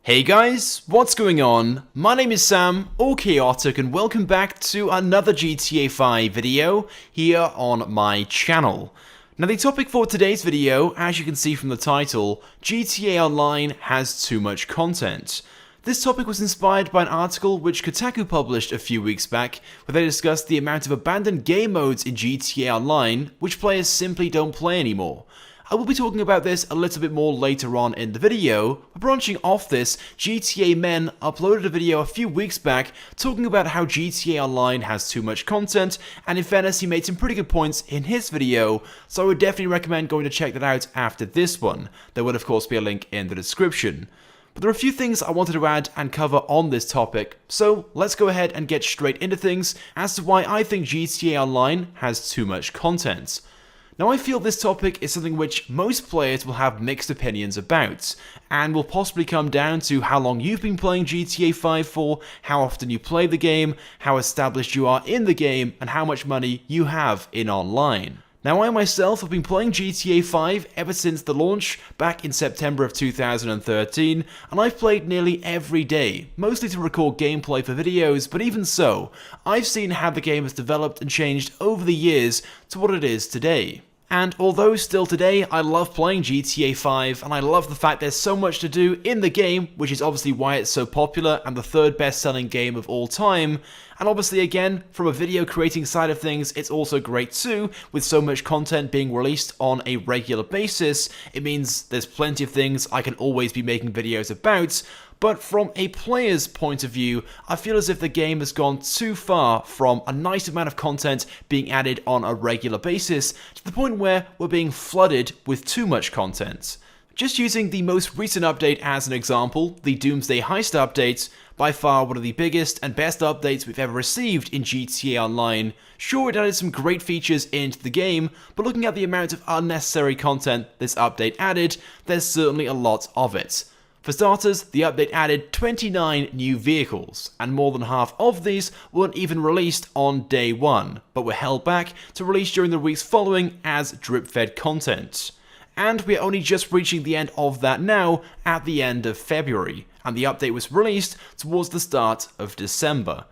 Hey guys, what's going on? My name is Sam, or Chaotic, and welcome back to another GTA 5 video here on my channel. Now the topic for today's video, as you can see from the title, GTA Online has too much content. This topic was inspired by an article which Kotaku published a few weeks back, where they discussed the amount of abandoned game modes in GTA Online which players simply don't play anymore. I will be talking about this a little bit more later on in the video, but branching off this, GTA Men uploaded a video a few weeks back talking about how GTA Online has too much content, and in fairness he made some pretty good points in his video, so I would definitely recommend going to check that out after this one. There will of course be a link in the description. But there are a few things I wanted to add and cover on this topic, so let's go ahead and get straight into things as to why I think GTA Online has too much content. Now I feel this topic is something which most players will have mixed opinions about, and will possibly come down to how long you've been playing GTA 5 for, how often you play the game, how established you are in the game, and how much money you have in online. Now I myself have been playing GTA 5 ever since the launch back in September of 2013, and I've played nearly every day, mostly to record gameplay for videos, but even so, I've seen how the game has developed and changed over the years to what it is today. And although still today I love playing GTA 5 and I love the fact there's so much to do in the game, which is obviously why it's so popular and the third best selling game of all time, and obviously again, from a video creating side of things, it's also great too, with so much content being released on a regular basis, it means there's plenty of things I can always be making videos about. But from a player's point of view, I feel as if the game has gone too far from a nice amount of content being added on a regular basis to the point where we're being flooded with too much content. Just using the most recent update as an example, the Doomsday Heist update, by far one of the biggest and best updates we've ever received in GTA Online. Sure, it added some great features into the game, but looking at the amount of unnecessary content this update added, there's certainly a lot of it. For starters, the update added 29 new vehicles, and more than half of these weren't even released on day one, but were held back to release during the weeks following as drip-fed content. And we're only just reaching the end of that now, at the end of February, and the update was released towards the start of December.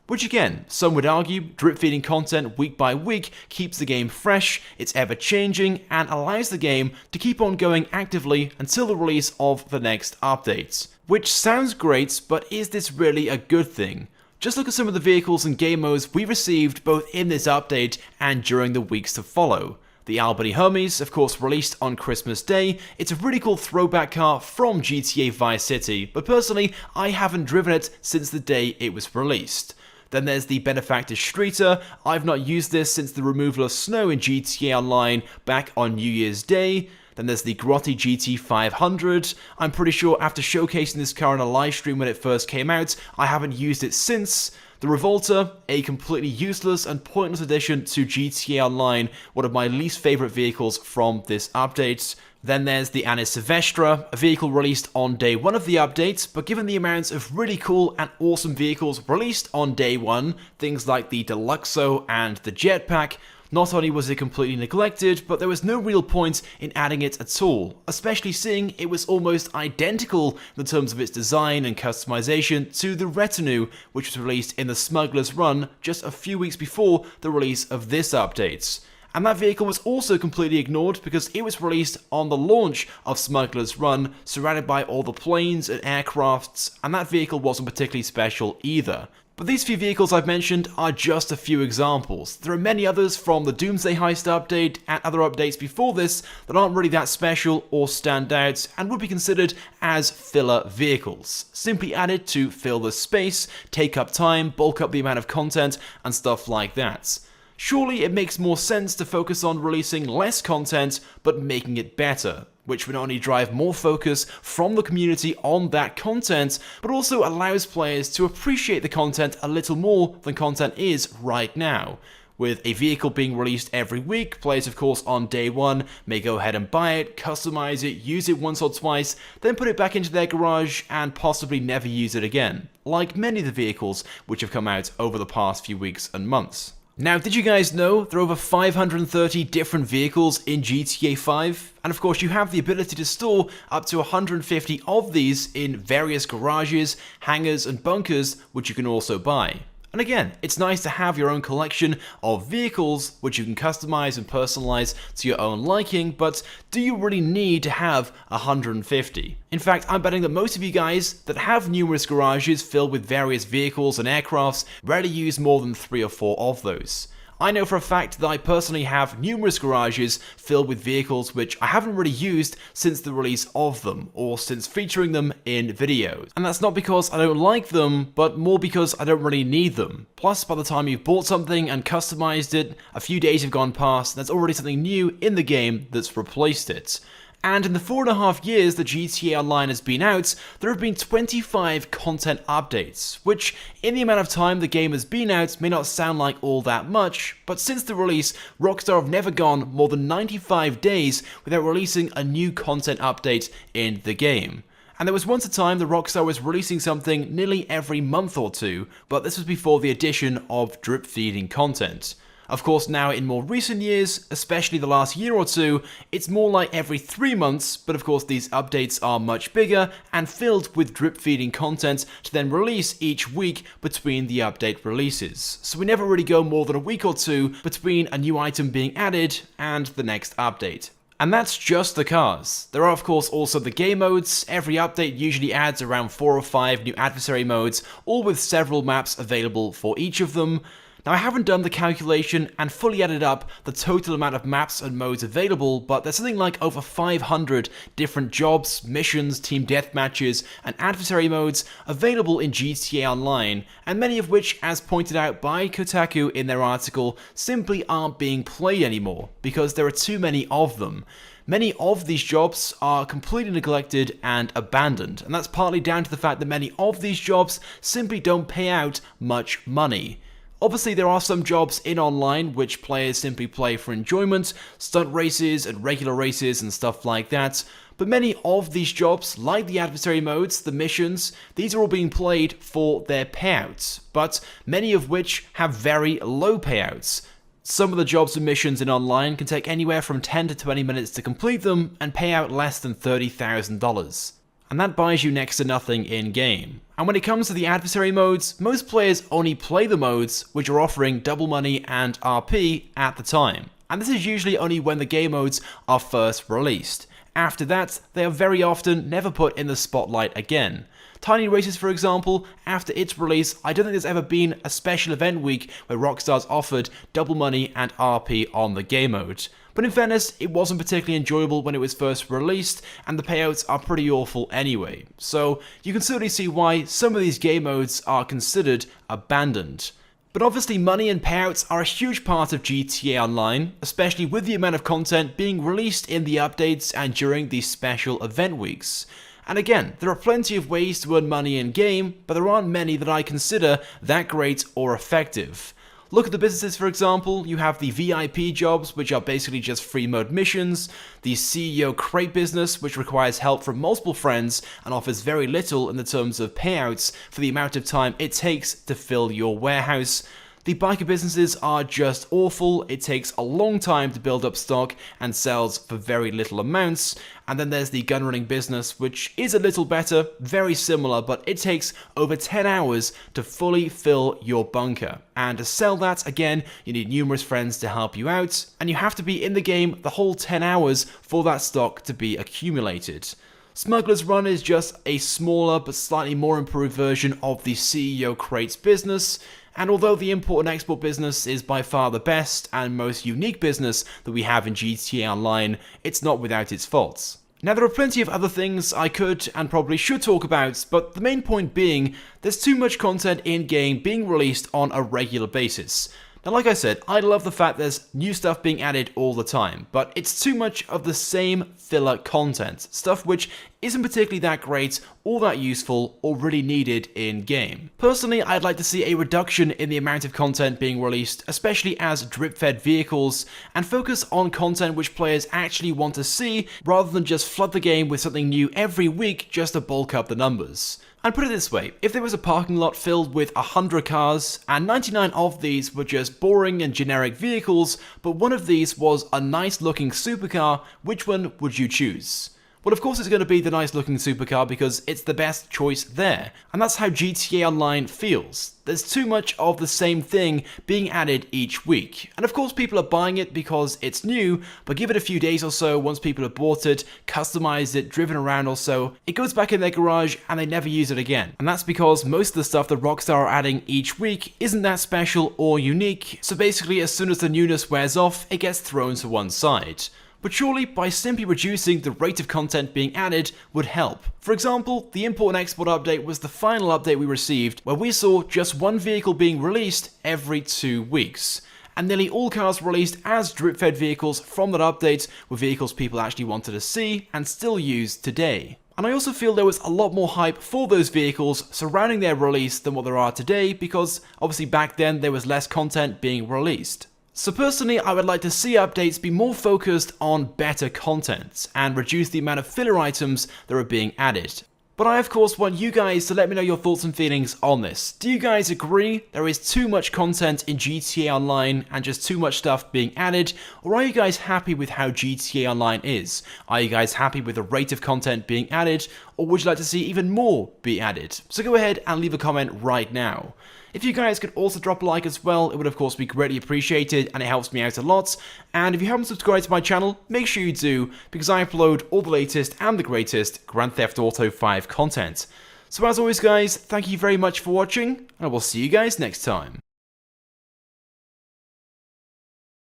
Which again, some would argue, drip-feeding content week by week keeps the game fresh, it's ever-changing, and allows the game to keep on going actively until the release of the next update. Which sounds great, but is this really a good thing? Just look at some of the vehicles and game modes we received both in this update and during the weeks to follow. The Albany Hermes, of course released on Christmas Day, it's a really cool throwback car from GTA Vice City, but personally I haven't driven it since the day it was released. Then there's the Benefactor Streeter. I've not used this since the removal of snow in GTA Online back on New Year's Day. Then there's the Grotti GT500. I'm pretty sure after showcasing this car in a live stream when it first came out, I haven't used it since. The Revolter, a completely useless and pointless addition to GTA Online, one of my least favourite vehicles from this update. Then there's the Anis Silvestre, a vehicle released on day one of the update, but given the amounts of really cool and awesome vehicles released on day one, things like the Deluxo and the Jetpack, not only was it completely neglected, but there was no real point in adding it at all, especially seeing it was almost identical in terms of its design and customization to the Retinue, which was released in the Smuggler's Run just a few weeks before the release of this update. And that vehicle was also completely ignored because it was released on the launch of Smuggler's Run, surrounded by all the planes and aircrafts, and that vehicle wasn't particularly special either. But these few vehicles I've mentioned are just a few examples. There are many others from the Doomsday Heist update and other updates before this that aren't really that special or stand out and would be considered as filler vehicles. Simply added to fill the space, take up time, bulk up the amount of content, and stuff like that. Surely it makes more sense to focus on releasing less content, but making it better, which would not only drive more focus from the community on that content, but also allows players to appreciate the content a little more than content is right now. With a vehicle being released every week, players of course on day one may go ahead and buy it, customize it, use it once or twice, then put it back into their garage and possibly never use it again, like many of the vehicles which have come out over the past few weeks and months. Now, did you guys know there are over 530 different vehicles in GTA 5? And of course, you have the ability to store up to 150 of these in various garages, hangars, and bunkers, which you can also buy. And again, it's nice to have your own collection of vehicles which you can customize and personalize to your own liking, but do you really need to have 150? In fact, I'm betting that most of you guys that have numerous garages filled with various vehicles and aircrafts rarely use more than 3 or 4 of those. I know for a fact that I personally have numerous garages filled with vehicles which I haven't really used since the release of them, or since featuring them in videos. And that's not because I don't like them, but more because I don't really need them. Plus, by the time you've bought something and customized it, a few days have gone past and there's already something new in the game that's replaced it. And in the 4.5 years that GTA Online has been out, there have been 25 content updates, which, in the amount of time the game has been out, may not sound like all that much, but since the release, Rockstar have never gone more than 95 days without releasing a new content update in the game. And there was once a time that Rockstar was releasing something nearly every month or two, but this was before the addition of drip feeding content. Of course, now in more recent years, especially the last year or two, it's more like every 3 months, but of course these updates are much bigger and filled with drip feeding content to then release each week between the update releases. So we never really go more than a week or two between a new item being added and the next update. And that's just the cars. There are of course also the game modes. Every update usually adds around 4 or 5 new adversary modes, all with several maps available for each of them. Now, I haven't done the calculation and fully added up the total amount of maps and modes available, but there's something like over 500 different jobs, missions, team deathmatches, and adversary modes available in GTA Online, and many of which, as pointed out by Kotaku in their article, simply aren't being played anymore, because there are too many of them. Many of these jobs are completely neglected and abandoned, and that's partly down to the fact that many of these jobs simply don't pay out much money. Obviously, there are some jobs in online which players simply play for enjoyment, stunt races and regular races and stuff like that, but many of these jobs, like the adversary modes, the missions, these are all being played for their payouts, but many of which have very low payouts. Some of the jobs and missions in online can take anywhere from 10 to 20 minutes to complete them and pay out less than $30,000. And that buys you next to nothing in-game. And when it comes to the adversary modes, most players only play the modes which are offering double money and RP at the time. And this is usually only when the game modes are first released. After that, they are very often never put in the spotlight again. Tiny Races, for example, after its release, I don't think there's ever been a special event week where Rockstar's offered double money and RP on the game mode. But in fairness, it wasn't particularly enjoyable when it was first released, and the payouts are pretty awful anyway. So you can certainly see why some of these game modes are considered abandoned. But obviously money and payouts are a huge part of GTA Online, especially with the amount of content being released in the updates and during these special event weeks. And again, there are plenty of ways to earn money in-game, but there aren't many that I consider that great or effective. Look at the businesses, for example. You have the VIP jobs, which are basically just free mode missions, the CEO crate business, which requires help from multiple friends and offers very little in the terms of payouts for the amount of time it takes to fill your warehouse. The biker businesses are just awful. It takes a long time to build up stock and sells for very little amounts. And then there's the gunrunning business, which is a little better, very similar, but it takes over 10 hours to fully fill your bunker. And to sell that, again, you need numerous friends to help you out, and you have to be in the game the whole 10 hours for that stock to be accumulated. Smuggler's Run is just a smaller but slightly more improved version of the CEO crates business. And although the import and export business is by far the best and most unique business that we have in GTA Online, it's not without its faults. Now, there are plenty of other things I could and probably should talk about, but the main point being, there's too much content in-game being released on a regular basis. Now, like I said, I love the fact there's new stuff being added all the time, but it's too much of the same filler content, stuff which isn't particularly that great or that useful or really needed in-game. Personally, I'd like to see a reduction in the amount of content being released, especially as drip-fed vehicles, and focus on content which players actually want to see, rather than just flood the game with something new every week just to bulk up the numbers. And put it this way, if there was a parking lot filled with 100 cars, and 99 of these were just just boring and generic vehicles, but one of these was a nice looking supercar. Which one would you choose? Well, of course it's going to be the nice looking supercar because it's the best choice there. And that's how GTA Online feels. There's too much of the same thing being added each week. And of course people are buying it because it's new, but give it a few days or so once people have bought it, customized it, driven around or so, it goes back in their garage and they never use it again. And that's because most of the stuff that Rockstar are adding each week isn't that special or unique, so basically as soon as the newness wears off, it gets thrown to one side. But surely, by simply reducing the rate of content being added would help. For example, the import and export update was the final update we received, where we saw just one vehicle being released every 2 weeks. And nearly all cars released as drip-fed vehicles from that update were vehicles people actually wanted to see and still use today. And I also feel there was a lot more hype for those vehicles surrounding their release than what there are today, because obviously back then there was less content being released. So personally, I would like to see updates be more focused on better content and reduce the amount of filler items that are being added. But I of course want you guys to let me know your thoughts and feelings on this. Do you guys agree there is too much content in GTA Online and just too much stuff being added? Or are you guys happy with how GTA Online is? Are you guys happy with the rate of content being added? Or would you like to see even more be added? So go ahead and leave a comment right now. If you guys could also drop a like as well, it would of course be greatly appreciated and it helps me out a lot. And if you haven't subscribed to my channel, make sure you do, because I upload all the latest and the greatest Grand Theft Auto 5 content. So as always guys, thank you very much for watching, and I will see you guys next time.